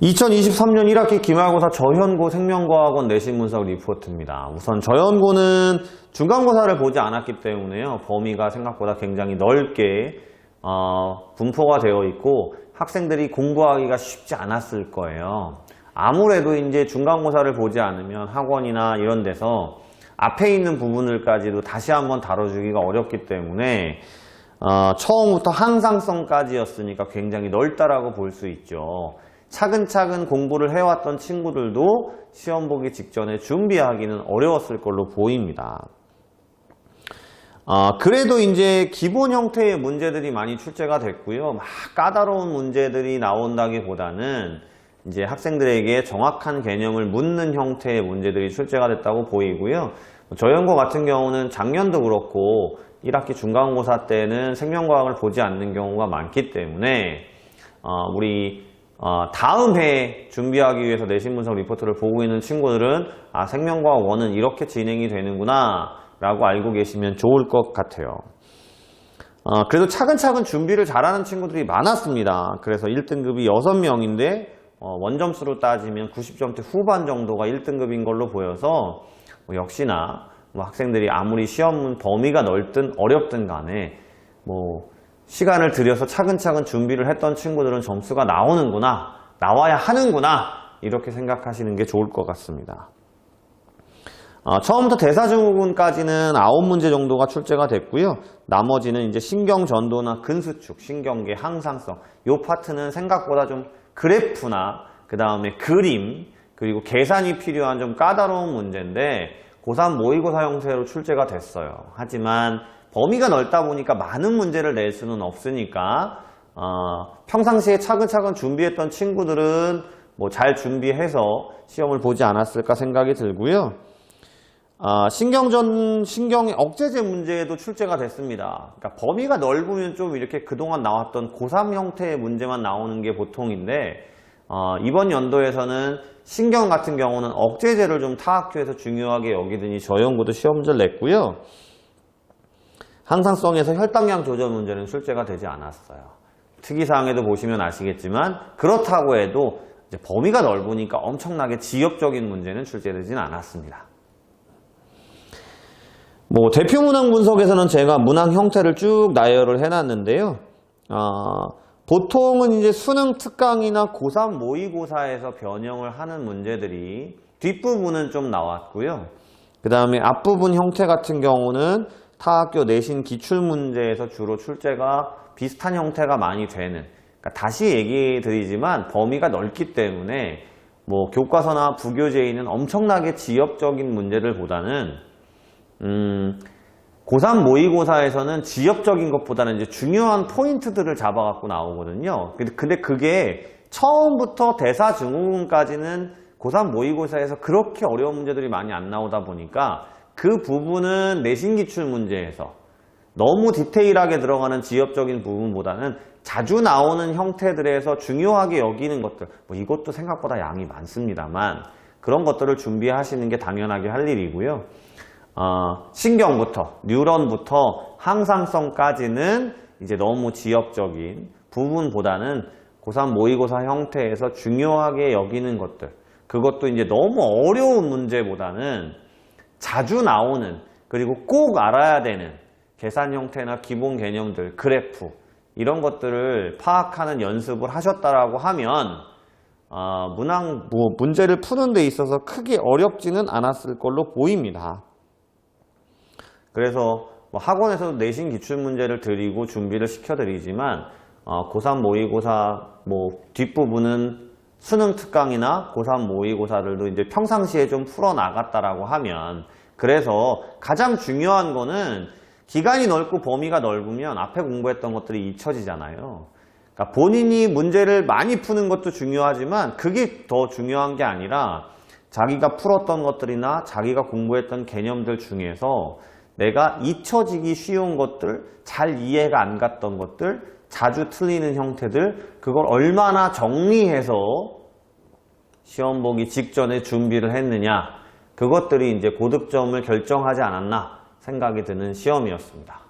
2023년 1학기 기말고사 저현고 생명과학원 내신 분석 리포트입니다. 우선 저현고는 중간고사를 보지 않았기 때문에요. 범위가 생각보다 굉장히 넓게 분포가 되어 있고 학생들이 공부하기가 쉽지 않았을 거예요. 아무래도 이제 중간고사를 보지 않으면 학원이나 이런 데서 앞에 있는 부분을까지도 다시 한번 다뤄주기가 어렵기 때문에 처음부터 항상성까지였으니까 굉장히 넓다라고 볼 수 있죠. 차근차근 공부를 해왔던 친구들도 시험 보기 직전에 준비하기는 어려웠을 걸로 보입니다. 그래도 이제 기본 형태의 문제들이 많이 출제가 됐고요. 막 까다로운 문제들이 나온다기보다는 이제 학생들에게 정확한 개념을 묻는 형태의 문제들이 출제가 됐다고 보이고요. 저현고 같은 경우는 작년도 그렇고 1학기 중간고사 때는 생명과학을 보지 않는 경우가 많기 때문에 우리 다음 해 준비하기 위해서 내신 분석 리포트를 보고 있는 친구들은 생명과학 1은 이렇게 진행이 되는구나 라고 알고 계시면 좋을 것 같아요. 그래도 차근차근 준비를 잘하는 친구들이 많았습니다. 그래서 1등급이 6명인데 원점수로 따지면 90점대 후반 정도가 1등급인 걸로 보여서 역시나 학생들이 아무리 시험 범위가 넓든 어렵든 간에 시간을 들여서 차근차근 준비를 했던 친구들은 점수가 나오는구나, 나와야 하는구나 이렇게 생각하시는 게 좋을 것 같습니다. 처음부터 대사증후군까지는 9문제 정도가 출제가 됐고요. 나머지는 이제 신경전도나 근수축, 신경계 항상성 이 파트는 생각보다 좀 그래프나 그 다음에 그림 그리고 계산이 필요한 좀 까다로운 문제인데 고3 모의고사 형태로 출제가 됐어요. 하지만 범위가 넓다 보니까 많은 문제를 낼 수는 없으니까 평상시에 차근차근 준비했던 친구들은 잘 준비해서 시험을 보지 않았을까 생각이 들고요. 신경의 억제제 문제도 출제가 됐습니다. 그러니까 범위가 넓으면 좀 이렇게 그동안 나왔던 고3 형태의 문제만 나오는 게 보통인데 이번 연도에서는 신경 같은 경우는 억제제를 좀 타학교에서 중요하게 여기더니 저현고도 시험 문제를 냈고요. 항상성에서 혈당량 조절 문제는 출제가 되지 않았어요. 특이사항에도 보시면 아시겠지만 그렇다고 해도 이제 범위가 넓으니까 엄청나게 지역적인 문제는 출제되지는 않았습니다. 대표 문항 분석에서는 제가 문항 형태를 쭉 나열을 해놨는데요. 보통은 이제 수능 특강이나 고3 모의고사에서 변형을 하는 문제들이 뒷부분은 좀 나왔고요. 그 다음에 앞부분 형태 같은 경우는 타학교 내신 기출문제에서 주로 출제가 비슷한 형태가 많이 되는, 그러니까 다시 얘기 드리지만 범위가 넓기 때문에 교과서나 부교재에 있는 엄청나게 지역적인 문제를 보다는 고3 모의고사에서는 지역적인 것보다는 이제 중요한 포인트들을 잡아갖고 나오거든요. 근데 그게 처음부터 대사증후군까지는 고3 모의고사에서 그렇게 어려운 문제들이 많이 안 나오다 보니까 그 부분은 내신 기출 문제에서 너무 디테일하게 들어가는 지역적인 부분보다는 자주 나오는 형태들에서 중요하게 여기는 것들, 이것도 생각보다 양이 많습니다만 그런 것들을 준비하시는 게 당연하게 할 일이고요. 신경부터 뉴런부터 항상성까지는 이제 너무 지역적인 부분보다는 고3 모의고사 형태에서 중요하게 여기는 것들, 그것도 이제 너무 어려운 문제보다는 자주 나오는 그리고 꼭 알아야 되는 계산 형태나 기본 개념들, 그래프 이런 것들을 파악하는 연습을 하셨다라고 하면 문항 문제를 푸는 데 있어서 크게 어렵지는 않았을 걸로 보입니다. 그래서 학원에서도 내신 기출문제를 드리고 준비를 시켜드리지만 고3 모의고사 뒷부분은 수능 특강이나 고3 모의고사들도 이제 평상시에 좀 풀어나갔다라고 하면, 그래서 가장 중요한 거는 기간이 넓고 범위가 넓으면 앞에 공부했던 것들이 잊혀지잖아요. 그러니까 본인이 문제를 많이 푸는 것도 중요하지만 그게 더 중요한 게 아니라 자기가 풀었던 것들이나 자기가 공부했던 개념들 중에서 내가 잊혀지기 쉬운 것들, 잘 이해가 안 갔던 것들, 자주 틀리는 형태들, 그걸 얼마나 정리해서 시험 보기 직전에 준비를 했느냐, 그것들이 이제 고득점을 결정하지 않았나 생각이 드는 시험이었습니다.